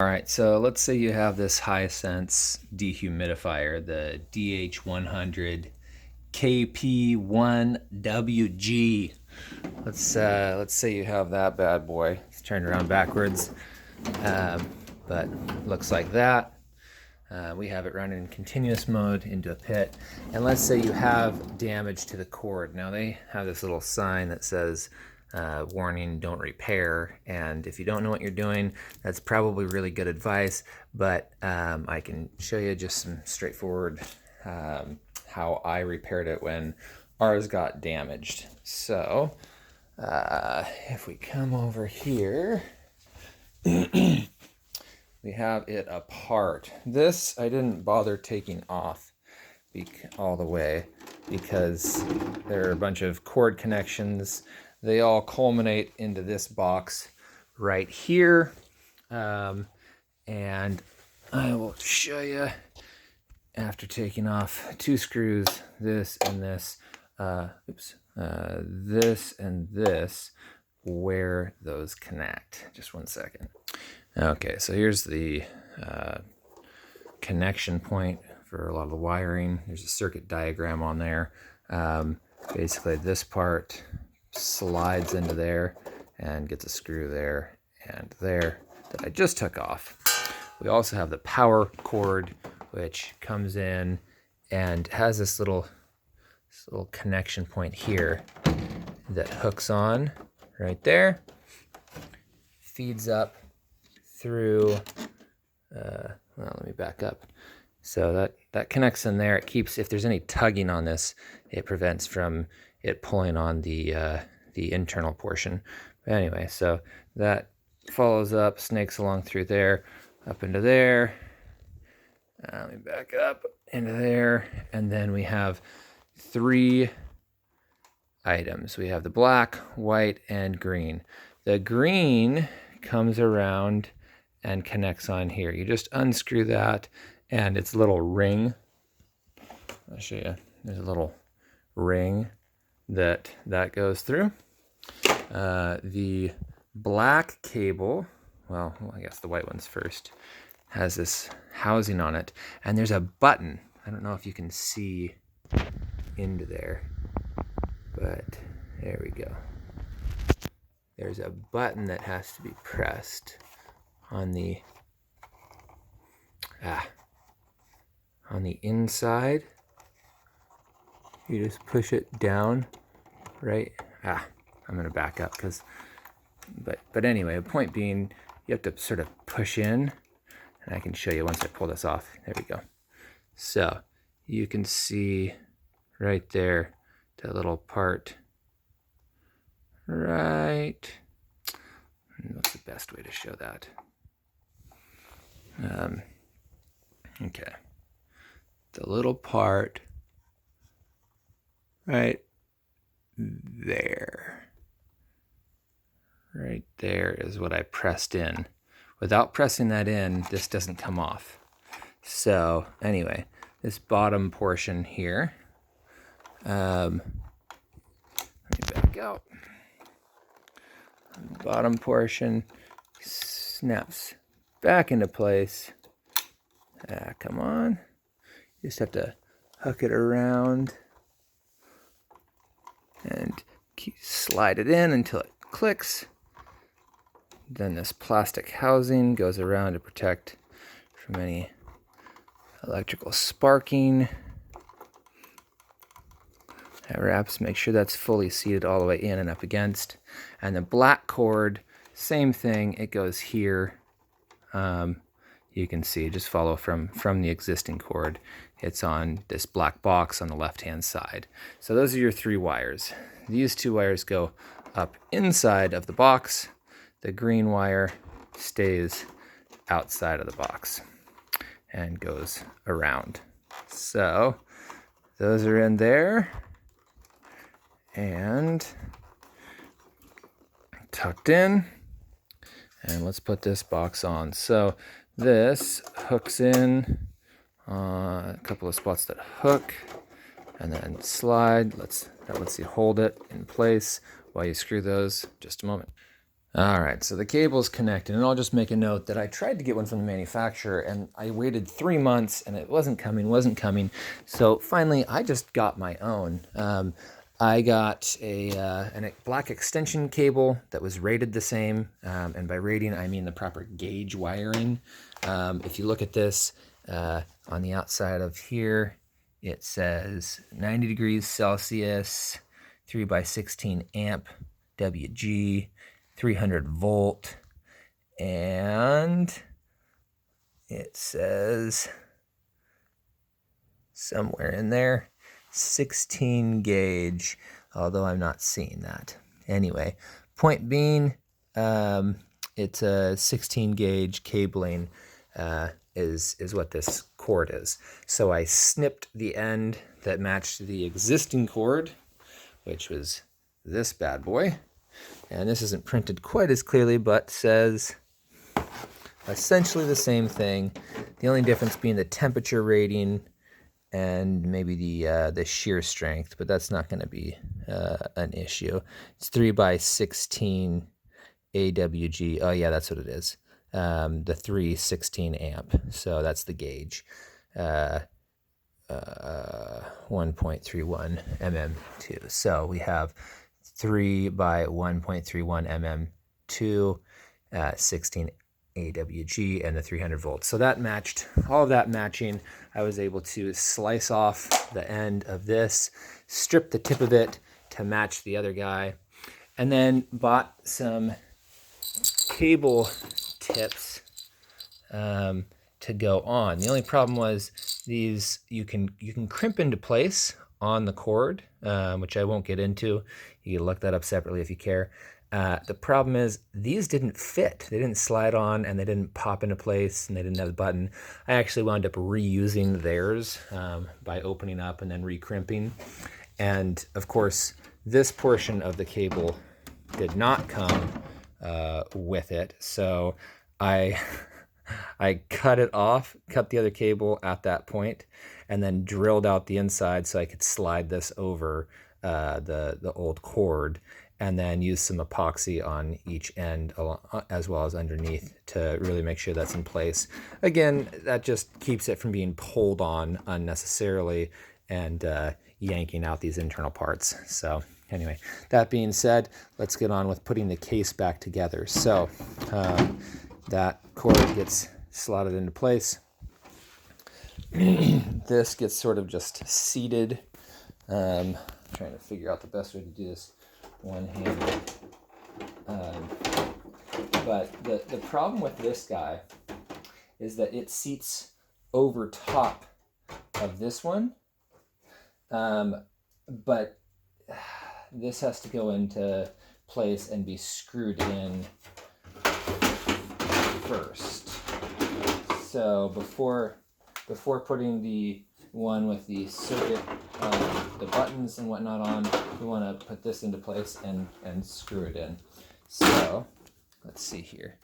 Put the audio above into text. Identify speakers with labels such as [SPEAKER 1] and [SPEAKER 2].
[SPEAKER 1] All right, so let's say you have this HiSense dehumidifier, the DH100KP1WG. Let's say you have that bad boy. It's turned around backwards, but looks like that. We have it running in continuous mode into a pit. And let's say you have damage to the cord. Now they have this little sign that says, warning, don't repair. And if you don't know what you're doing, that's probably really good advice, but I can show you just some straightforward how I repaired it when ours got damaged. So if we come over here, we have it apart. This I didn't bother taking off all the way because there are a bunch of cord connections. They all culminate into this box right here. And I will show you after taking off two screws, this and this, this and this, where those connect. Just one second. Okay, so here's the connection point for a lot of the wiring. There's a circuit diagram on there. Basically, this part slides into there and gets a screw there and there that I just took off. We also have the power cord, which comes in and has this little connection point here that hooks on right there, feeds up through, well, let me back up. So that connects in there. It keeps, if there's any tugging on this, it prevents from it pulling on the internal portion. But anyway, so that follows up, snakes along through there, up into there. Let me back up into there. And then we have three items. We have the black, white, and green. The green comes around and connects on here. You just unscrew that and it's a little ring. I'll show you. There's a little ring that goes through. The black cable, well, I guess the white one's first, has this housing on it, and there's a button. I don't know if you can see into there, but there we go. There's a button that has to be pressed on the inside. You just push it down, right? I'm gonna back up but anyway, the point being, you have to sort of push in, and I can show you once I pull this off. There we go. So you can see right there that little part. Right. What's the best way to show that? Okay. The little part right there. Right there is what I pressed in. Without pressing that in, this doesn't come off. So anyway, this bottom portion here, let me back out. Bottom portion snaps back into place. Come on. You just have to hook it around and slide it in until it clicks. Then this plastic housing goes around to protect from any electrical sparking. That wraps, make sure that's fully seated all the way in and up against. And the black cord, same thing, it goes here. You can see, just follow from the existing cord. It's on this black box on the left-hand side. So those are your three wires. These two wires go up inside of the box. The green wire stays outside of the box and goes around. So those are in there and tucked in. And let's put this box on. So this hooks in a couple of spots that hook and then slide. That lets you hold it in place while you screw those. Just a moment. All right, so the cable's connected, and I'll just make a note that I tried to get one from the manufacturer, and I waited 3 months, and it wasn't coming. So finally, I just got my own. I got a black extension cable that was rated the same, and by rating, I mean the proper gauge wiring. If you look at this, on the outside of here, it says 90 degrees Celsius, 3x16 amp, WG, 300 volt, and it says somewhere in there 16 gauge, although I'm not seeing that. Anyway, point being, it's a 16 gauge cabling is what this cord is. So I snipped the end that matched the existing cord, which was this bad boy. And this isn't printed quite as clearly, but says essentially the same thing. The only difference being the temperature rating and maybe the shear strength, but that's not going to be an issue. It's 3x16 AWG. Oh yeah, that's what it is. The 316 amp. So that's the gauge. 1.31 mm2. So we have 3 by 1.31 mm2, 16 AWG, and the 300 volts. So that matched, all of that matching. I was able to slice off the end of this, strip the tip of it to match the other guy, and then bought some cable tips to go on. The only problem was these, you can crimp into place on the cord, which I won't get into. You can look that up separately if you care. The problem is these didn't fit. They didn't slide on, and they didn't pop into place, and they didn't have a button. I actually wound up reusing theirs by opening up and then re-crimping. And of course, this portion of the cable did not come with it. So I cut it off, cut the other cable at that point, and then drilled out the inside so I could slide this over the old cord, and then use some epoxy on each end as well as underneath to really make sure that's in place. Again, that just keeps it from being pulled on unnecessarily and yanking out these internal parts. So anyway, that being said, let's get on with putting the case back together. So that cord gets slotted into place. This gets sort of just seated. Trying to figure out the best way to do this one-handed. But the problem with this guy is that it seats over top of this one. But this has to go into place and be screwed in first. So before putting the one with the circuit, the buttons and whatnot on, we want to put this into place and screw it in. So let's see here.